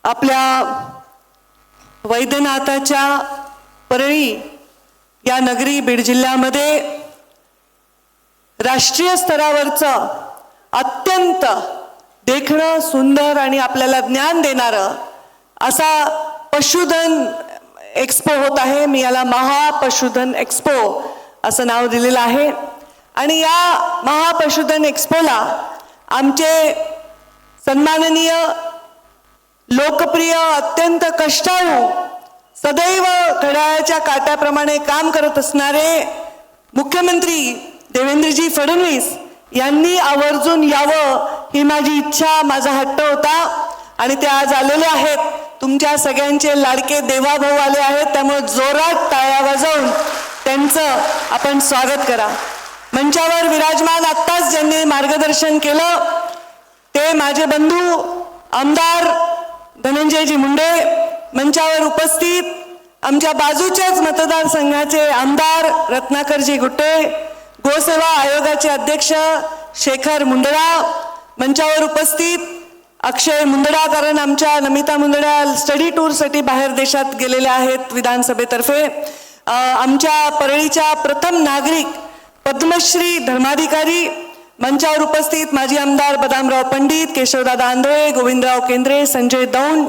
आपल्या वैद्यनाथाच्या परळी या नगरी बीड जिल्ह्यामध्ये राष्ट्रीय स्तरावरचं अत्यंत देखणं सुंदर आणि आपल्याला ज्ञान देणारं असा पशुधन एक्सपो होत आहे। मी याला महापशुधन एक्सपो असं नाव दिलेलं आहे। आणि या महापशुधन एक्सपोला आमचे सन्माननीय लोकप्रिय अत्यंत कष्टाळू सदैव घड्याळाच्या काट्याप्रमाणे काम करत असणारे मुख्यमंत्री देवेंद्रजी फडणवीस यांनी आवर्जून यावं ही माझी इच्छा, माझा हट्ट होता आणि ते आज आलेले आहेत। तुमच्या सगळ्यांचे लाडके देवाभाऊ आले आहेत, त्यामुळे जोरात टाळ्या वाजवून त्यांचं आपण स्वागत करा। मंचावर विराजमान आत्ताच ज्यांनी मार्गदर्शन केलं ते माझे बंधू आमदार धनंजयजी मुंडे, मंचावर उपस्थित आमच्या बाजूच्याच मतदारसंघाचे आमदार रत्नाकरजी गुट्टे, गोसेवा आयोगाचे अध्यक्ष शेखर मुंदडा, मंचावर उपस्थित अक्षय मुंदडा, कारण आमच्या नमिता मुंदडा स्टडी टूरसाठी बाहेर देशात गेलेल्या आहेत विधानसभेतर्फे, आमच्या परळीच्या प्रथम नागरिक पद्मश्री धर्माधिकारी, मंचावर उपस्थित माजी आमदार बदामराव पंडित, केशवदादा आंधळे, गोविंदराव केंद्रे, संजय दौंड,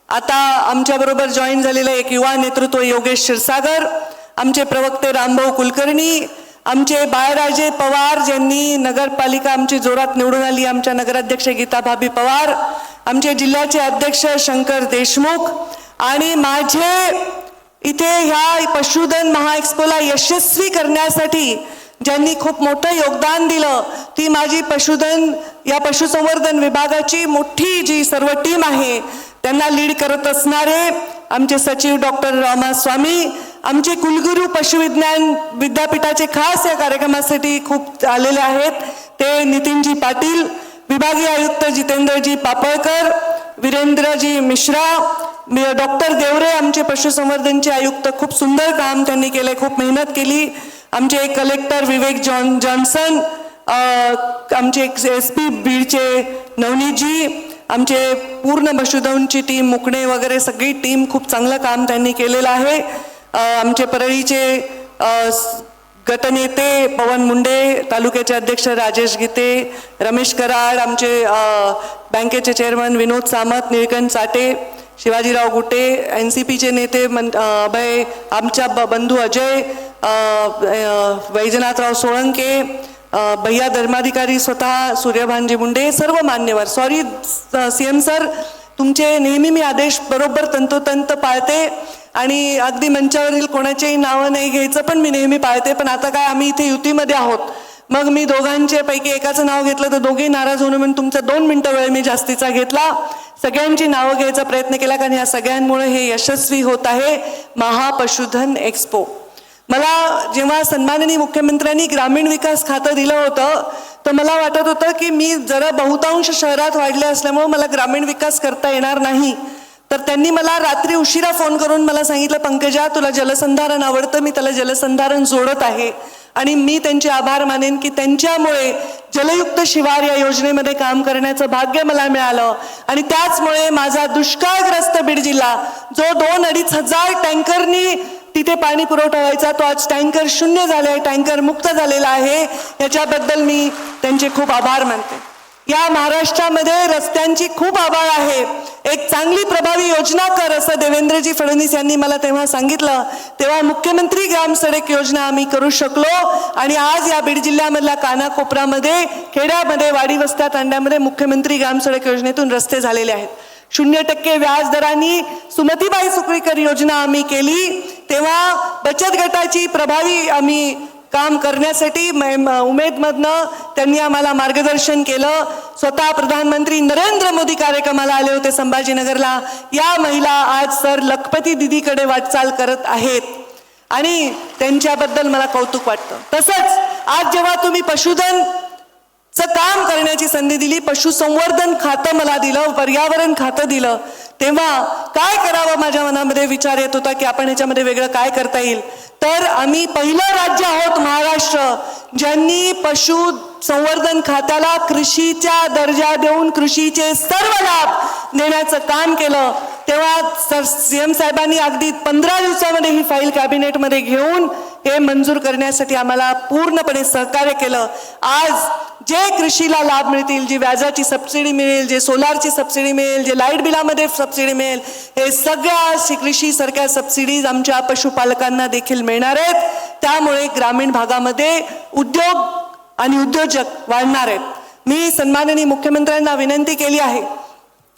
आता आमच्या बरोबर जॉईन झालेले एक युवा नेतृत्व योगेश क्षीरसागर, आमचे प्रवक्ते रामभाऊ कुलकर्णी, आमचे बाळराजे पवार ज्यांनी नगरपालिका आमची जोरात निवडून आली, आमच्या नगराध्यक्ष गीता भाभी पवार, आमचे जिल्ह्याचे अध्यक्ष शंकर देशमुख आणि माझे इथे ह्या पशुधन महाएक्सपोला यशस्वी करण्यासाठी ज्यांनी खूप मोठं योगदान दिलं ती माझी पशुधन या पशुसंवर्धन विभागाची मोठी जी सर्व टीम आहे त्यांना लीड करत असणारे आमचे सचिव डॉक्टर रामास्वामी, आमचे कुलगुरू पशुविज्ञान विद्यापीठाचे खास या कार्यक्रमासाठी खूप आलेले आहेत ते नितीनजी पाटील, विभागीय आयुक्त जितेंद्रजी पापळकर, वीरेंद्रजी मिश्रा, डॉक्टर देवरे आमचे पशुसंवर्धनचे आयुक्त, खूप सुंदर काम त्यांनी केले, खूप मेहनत केली, आमचे कलेक्टर विवेक जॉन्सन, आमचे SP बीडचे नवनीतजी, आमचे पूर्ण पशुधनची टीम मुकणे वगैरे सगळी टीम खूप चांगलं काम त्यांनी केलेलं आहे। आमचे परळीचे गटनेते पवन मुंडे, तालुक्याचे अध्यक्ष राजेश गीते, रमेश कराड, आमचे बँकेचे चेअरमन विनोद सामत, निळकंठ चाटे, शिवाजीराव गुटे, NCPचे नेते अभय, आमच्या बंधू अजय, वैजनाथराव सोळंके, भैया धर्माधिकारी स्वतः सूर्यभानजी मुंडे, सर्व मान्यवर। सॉरी CM सर, तुमचे नेहमी मी आदेश बरोबर तंतोतंत पाळते आणि अगदी मंचावरील कोणाचेही नावं नाही घ्यायचं पण मी नेहमी पाळते, पण आता काय आम्ही इथे युतीमध्ये आहोत, मग मी दोघांच्या पैकी एकाचं नाव घेतलं तर दोघेही नाराज होणं म्हणून तुमचा 2 मिनिटं वेळ मी जास्तीचा घेतला, सगळ्यांची नावं घ्यायचा प्रयत्न केला कारण या सगळ्यांमुळे हे यशस्वी होत आहे महापशुधन एक्सपो। मला जेव्हा सन्माननीय मुख्यमंत्र्यांनी ग्रामीण विकास खातं दिलं होतं तर मला वाटत होतं की मी जरा बहुतांश शहरात वाढले असल्यामुळे मला ग्रामीण विकास करता येणार नाही, तर त्यांनी मला रात्री उशिरा फोन करून मला सांगितलं, पंकजा तुला जलसंधारण आवडतं, मी त्याला जलसंधारण जोडत आहे आणि मी त्यांचे आभार मानेन की त्यांच्यामुळे जलयुक्त शिवार या योजनेमध्ये काम करण्याचं भाग्य मला मिळालं आणि त्याचमुळे माझा दुष्काळग्रस्त बीड जिल्हा जो 2-2.5 हजार टँकरनी तिथे पाणी पुरवठा व्हायचा तो आज टँकर शून्य झाले, टँकर मुक्त झालेला आहे, याच्याबद्दल मी त्यांचे खूप आभार मानते। या महाराष्ट्रामध्ये रस्त्यांची खूप अभाव आहे, एक चांगली प्रभावी योजना कर असं देवेंद्रजी फडणवीस यांनी मला तेव्हा सांगितलं, तेव्हा मुख्यमंत्री ग्राम सडक योजना आम्ही करू शकलो आणि आज या बीड जिल्ह्यामधल्या कानाकोपऱ्यामध्ये, खेड्यामध्ये, वाडी वस्त्या तांड्यामध्ये मुख्यमंत्री ग्राम सडक योजनेतून रस्ते झालेले आहेत। 0% व्याज दरांनी सुमतीबाई सुकळीकर योजना आम्ही केली, तेव्हा बचत गटाची प्रभावी आम्ही काम करण्यासाठी उमेदमधनं त्यांनी आम्हाला मार्गदर्शन केलं। स्वतः प्रधानमंत्री नरेंद्र मोदी कार्यक्रमाला आले होते संभाजीनगरला, या महिला आज सर लखपती दीदीकडे वाटचाल करत आहेत आणि त्यांच्याबद्दल मला कौतुक वाटतं। तसंच आज जेव्हा तुम्ही पशुधन काम करण्याची संधी दिली, पशुसंवर्धन खातं मला दिलं, पर्यावरण खातं दिलं, तेव्हा काय करावं माझ्या मनामध्ये विचार येत होता की आपण ह्याच्यामध्ये वेगळं काय करता येईल. तर आम्ही पहिलं राज्य आहोत महाराष्ट्र ज्यांनी पशु संवर्धन खात्याला कृषीचा दर्जा देऊन कृषीचे सर्व लाभ देण्याचं काम केलं. तेव्हा सीएम साहेबांनी अगदी 15 दिवसामध्ये ही फाईल कॅबिनेटमध्ये घेऊन हे मंजूर करण्यासाठी आम्हाला पूर्णपणे सहकार्य केलं. आज जे कृषीला लाभ मिळतील, जी व्याजाची सबसिडी मिळेल, जे सोलारची सबसिडी मिळेल, जे लाईट बिलामध्ये सबसिडी मिळेल, हे सगळ्या कृषीसारख्या सबसिडीज आमच्या पशुपालकांना देखील मिळणार आहेत. त्यामुळे ग्रामीण भागामध्ये उद्योग आणि उद्योजक वाढणार आहेत. मी सन्माननीय मुख्यमंत्र्यांना विनंती केली आहे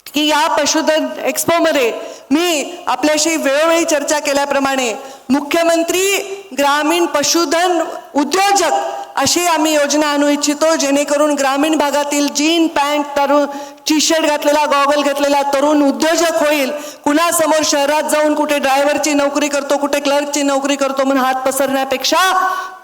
की या पशुधन एक्स्पोमध्ये मी आपल्याशी वेळोवेळी चर्चा केल्याप्रमाणे मुख्यमंत्री ग्रामीण पशुधन उद्योजक अशी आम्ही योजना आणू इच्छितो, जेणेकरून ग्रामीण भागातील जीन पॅन्ट तरुण टी शर्ट घातलेला गॉगल घातलेला तरुण उद्योजक होईल. कुणासमोर शहरात जाऊन कुठे ड्रायव्हरची नोकरी करतो, कुठे क्लर्कची नोकरी करतो म्हणून हात पसरण्यापेक्षा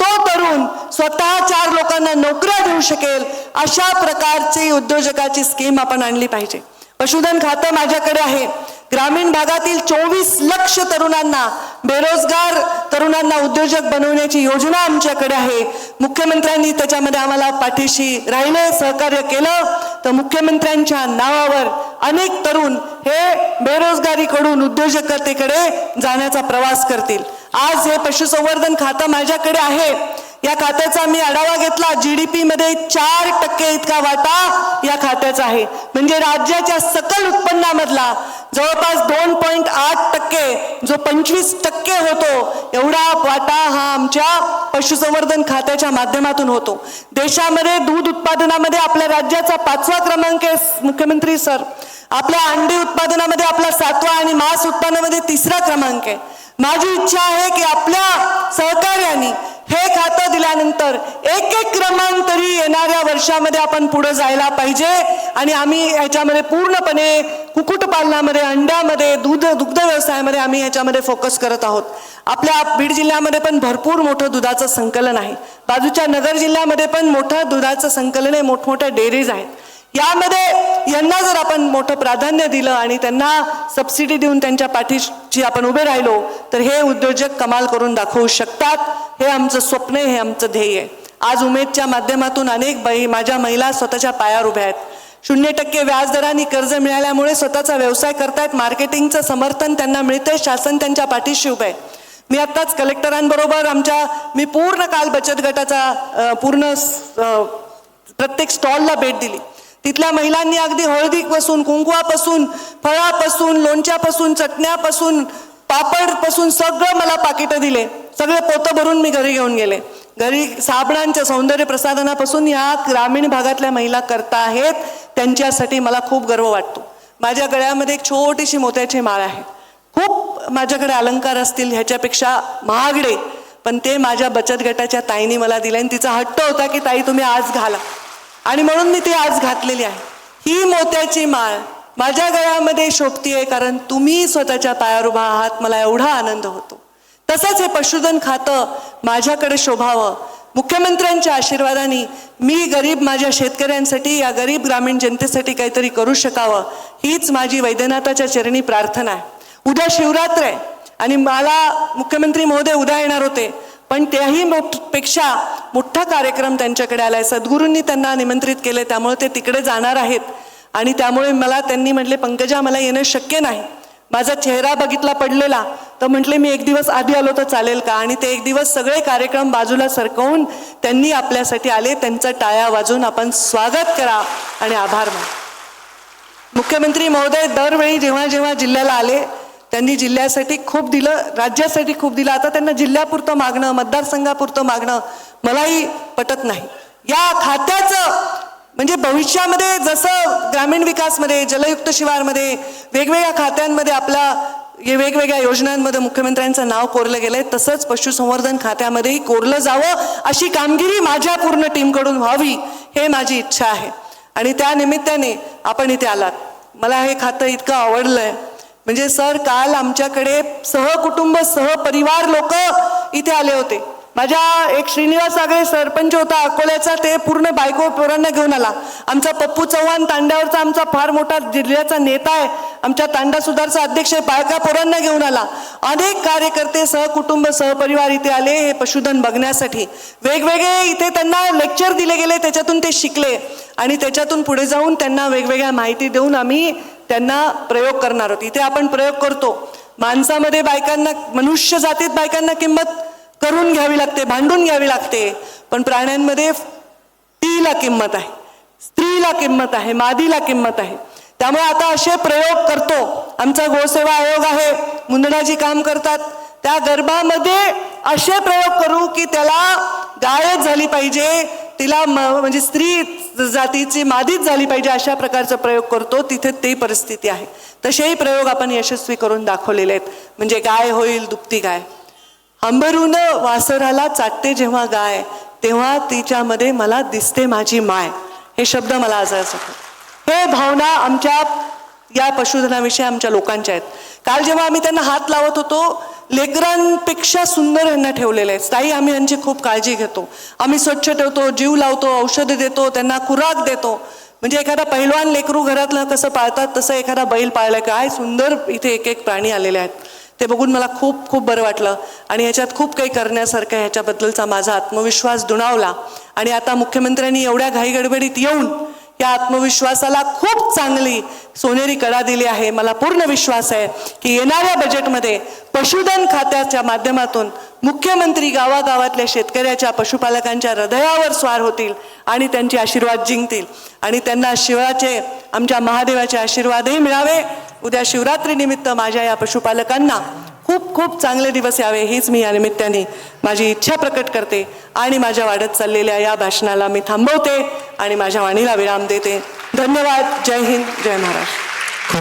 तो तरुण स्वतः 4 लोकांना नोकऱ्या देऊ शकेल अशा प्रकारची उद्योजकाची स्कीम आपण आणली पाहिजे. पशुधन खातं माझ्याकडे आहे. ग्रामीण भागातील 24 लाख तरुणांना, बेरोजगार तरुणांना उद्योजक बनवण्याची योजना आमच्याकडे आहे. मुख्यमंत्र्यांनी त्याच्यामध्ये आम्हाला पाठीशी राहिले, सहकार्य केलं तर मुख्यमंत्र्यांच्या नावावर अनेक तरुण हे बेरोजगारीकडून उद्योजकतेकडे जाण्याचा प्रवास करतील. आज हे पशुसंवर्धन खातं माझ्याकडे आहे. या खात्याचा मी आढावा घेतला. GDP मध्ये 4% इतका वाटा या खात्याचा आहे. म्हणजे राज्याच्या सकल उत्पन्नामधला जवळपास 2.8%, जो 25% होतो एवढा वाटा हा आमच्या पशुसंवर्धन खात्याच्या माध्यमातून होतो. देशामध्ये दूध उत्पादनामध्ये आपल्या राज्याचा 5वा क्रमांक आहे मुख्यमंत्री सर. आपल्या अंडी उत्पादनामध्ये आपला 7वा आणि मांस उत्पादनामध्ये 3रा क्रमांक आहे. माझी इच्छा आहे की आपल्या सहकार्याने हे खातं दिल्यानंतर एक क्रमांक तरी येणाऱ्या वर्षामध्ये आपण पुढे जायला पाहिजे. आणि आम्ही ह्याच्यामध्ये पूर्णपणे कुक्कुटपालनामध्ये, अंड्यामध्ये, दुग्ध व्यवसायामध्ये आम्ही ह्याच्यामध्ये फोकस करत आहोत. आपल्या बीड जिल्ह्यामध्ये पण भरपूर मोठं दुधाचं संकलन आहे. बाजूच्या नगर जिल्ह्यामध्ये पण मोठं दुधाचं संकलन आहे, मोठमोठ्या डेअरीज आहेत. यामध्ये यांना जर आपण मोठं प्राधान्य दिलं आणि त्यांना सबसिडी देऊन त्यांच्या पाठीशी आपण उभे राहिलो तर हे उद्योजक कमाल करून दाखवू शकतात. हे आमचं स्वप्न आहे, हे आमचं ध्येय आहे. आज उमेदच्या माध्यमातून अनेक माझ्या महिला स्वतःच्या पायावर उभ्या आहेत. 0% व्याजदराने कर्ज मिळाल्यामुळे स्वतःचा व्यवसाय करतायत. मार्केटिंगचं समर्थन त्यांना मिळते, शासन त्यांच्या पाठीशी उभे आहे. मी आत्ताच कलेक्टरांबरोबर मी पूर्ण काल बचत गटाचा पूर्ण प्रत्येक स्टॉलला भेट दिली. तिथल्या महिलांनी अगदी हळदीपासून, कुंकवापासून, फळापासून, लोणच्यापासून, चटण्यापासून, पापडपासून सगळं मला पाकिटं दिले. सगळे पोतं भरून मी घरी घेऊन गेले. घरी साबणांच्या सौंदर्य प्रसाधनापासून या ग्रामीण भागातल्या महिला करता आहेत. त्यांच्यासाठी मला खूप गर्व वाटतो. माझ्या गळ्यामध्ये एक छोटीशी मोत्याची माळ आहे. खूप माझ्याकडे अलंकार असतील ह्याच्यापेक्षा महागडे, पण ते माझ्या बचत गटाच्या ताईने मला दिले आणि तिचा हट्ट होता की ताई तुम्ही आज घाला, आणि म्हणून मी ती आज घातलेली आहे. ही मोत्याची माळ माझ्या गळ्यामध्ये शोभतीये कारण तुम्ही स्वतःच्या पायावर उभा आहात. मला एवढा आनंद होतो. तसंच हे पशुधन खातं माझ्याकडे शोभावं. मुख्यमंत्र्यांच्या आशीर्वादाने मी गरीब माझ्या शेतकऱ्यांसाठी, या गरीब ग्रामीण जनतेसाठी काहीतरी करू शकावं, हीच माझी वैद्यनाथाच्या चरणी प्रार्थना आहे. उद्या शिवरात्र आहे आणि मला मुख्यमंत्री महोदय उद्या येणार होते, पण त्याही पेक्षा मोठा कार्यक्रम त्यांच्याकडे आलाय. सद्गुरूंनी त्यांना निमंत्रित केले, त्यामुळे ते तिकडे जाणार आहेत. आणि त्यामुळे मला त्यांनी म्हटले पंकजा मला येणं शक्य नाही. माझा चेहरा बघितला पडलेला तर म्हटले मी एक दिवस आधी आलो तर चालेल का. आणि ते एक दिवस सगळे कार्यक्रम बाजूला सरकवून त्यांनी आपल्यासाठी आले. त्यांचं टाळ्या वाजवून आपण स्वागत करा आणि आभार माना. मुख्यमंत्री महोदय दरवेळी जेव्हा जेव्हा जिल्ह्याला आले त्यांनी जिल्ह्यासाठी खूप दिलं, राज्यासाठी खूप दिलं. आता त्यांना जिल्ह्यापुरतं मागणं, मतदारसंघापुरतं मागणं मलाही पटत नाही. या खात्याचं म्हणजे भविष्यामध्ये जसं ग्रामीण विकासमध्ये, जलयुक्त शिवारमध्ये, वेगवेगळ्या खात्यांमध्ये आपला वेगवेगळ्या योजनांमध्ये मुख्यमंत्र्यांचं नाव कोरलं गेलंय, तसंच पशुसंवर्धन खात्यामध्येही कोरलं जावं अशी कामगिरी माझ्या पूर्ण टीमकडून व्हावी हे माझी इच्छा आहे. आणि त्या निमित्ताने आपण इथे आलात. मला हे खातं इतकं आवडलंय. म्हणजे सर काल आमच्याकडे सहकुटुंब सहपरिवार लोक इथे आले होते. माझ्या एक श्रीनिवास आगळे सरपंच होता अकोल्याचा, ते पूर्ण बायको पोरांना घेऊन आला. आमचा पप्पू चव्हाण तांड्यावरचा आमचा फार मोठा जिल्ह्याचा नेता आहे, आमच्या तांडा सुधारचा अध्यक्ष आहे, बायका पोरांना घेऊन आला. अनेक कार्यकर्ते सहकुटुंब सहपरिवार इथे आले हे पशुधन बघण्यासाठी. वेगवेगळे इथे त्यांना लेक्चर दिले गेले, त्याच्यातून ते शिकले आणि त्याच्यातून पुढे जाऊन त्यांना वेगवेगळ्या माहिती देऊन आम्ही त्यांना प्रयोग करणार आहोत. इथे आपण प्रयोग करतो. माणसामध्ये बायकांना, मनुष्य जातीत बायकांना किंमत करून घ्यावी लागते, भांडून घ्यावी लागते, पण प्राण्यांमध्ये स्त्रीला किंमत आहे, स्त्रीला किंमत आहे, मादीला किंमत आहे. त्यामुळे आता असे प्रयोग करतो. आमचा गोसेवा आयोग आहे, मुंदडाजी काम करतात, त्या गर्भामध्ये असे प्रयोग करू की त्याला गायच झाली पाहिजे, तिला म्हणजे स्त्री जातीची मादीच झाली पाहिजे, अशा प्रकारचा प्रयोग करतो. तिथे ते परिस्थिती आहे. तसेही प्रयोग आपण यशस्वी करून दाखवलेले आहेत. म्हणजे गाय होईल दुभती गाय. हंबरून वासराला चाटते जेव्हा गाय, तेव्हा तिच्यामध्ये मला दिसते माझी माय. हे शब्द मला आज हे भावना आमच्या या पशुधनाविषयी आमच्या लोकांच्या आहेत. काल जेव्हा आम्ही त्यांना हात लावत होतो, लेकरांपेक्षा सुंदर यांना ठेवलेले आहेत. ताई, आम्ही यांची खूप काळजी घेतो, आम्ही स्वच्छ ठेवतो, जीव लावतो, औषध देतो, त्यांना खुराक देतो. म्हणजे एखादा पहिलवान लेकरू घरातलं कसं पाळतात तसं एखादा बैल पाळलाय. काय सुंदर इथे एक एक प्राणी आलेले आहेत. ते बघून मला खूप खूप बरं वाटलं आणि ह्याच्यात खूप काही करण्यासारखं आहे. ह्याच्याबद्दलचा माझा आत्मविश्वास दुणावला आणि आता मुख्यमंत्र्यांनी एवढ्या घाईगडबडीत येऊन या आत्मविश्वासाला खूप चांगली सोनेरी कळा दिली आहे. मला पूर्ण विश्वास आहे की येणाऱ्या बजेटमध्ये पशुधन खात्याच्या माध्यमातून मुख्यमंत्री गावागावातल्या शेतकऱ्याच्या, पशुपालकांच्या हृदयावर स्वार होतील आणि त्यांचे आशीर्वाद जिंकतील आणि त्यांना शिवाचे, आमच्या महादेवाचे आशीर्वादही मिळावे. उद्या शिवरात्रीनिमित्त माझ्या या पशुपालकांना खूप खूप चांगले दिवस यावे, हीच मी या निमित्ताने माझी इच्छा प्रकट करते आणि माझ्या वाढत चाललेल्या या भाषणाला मी थांबवते आणि माझ्या वाणीला विराम देते. धन्यवाद. जय हिंद, जय महाराष्ट्र.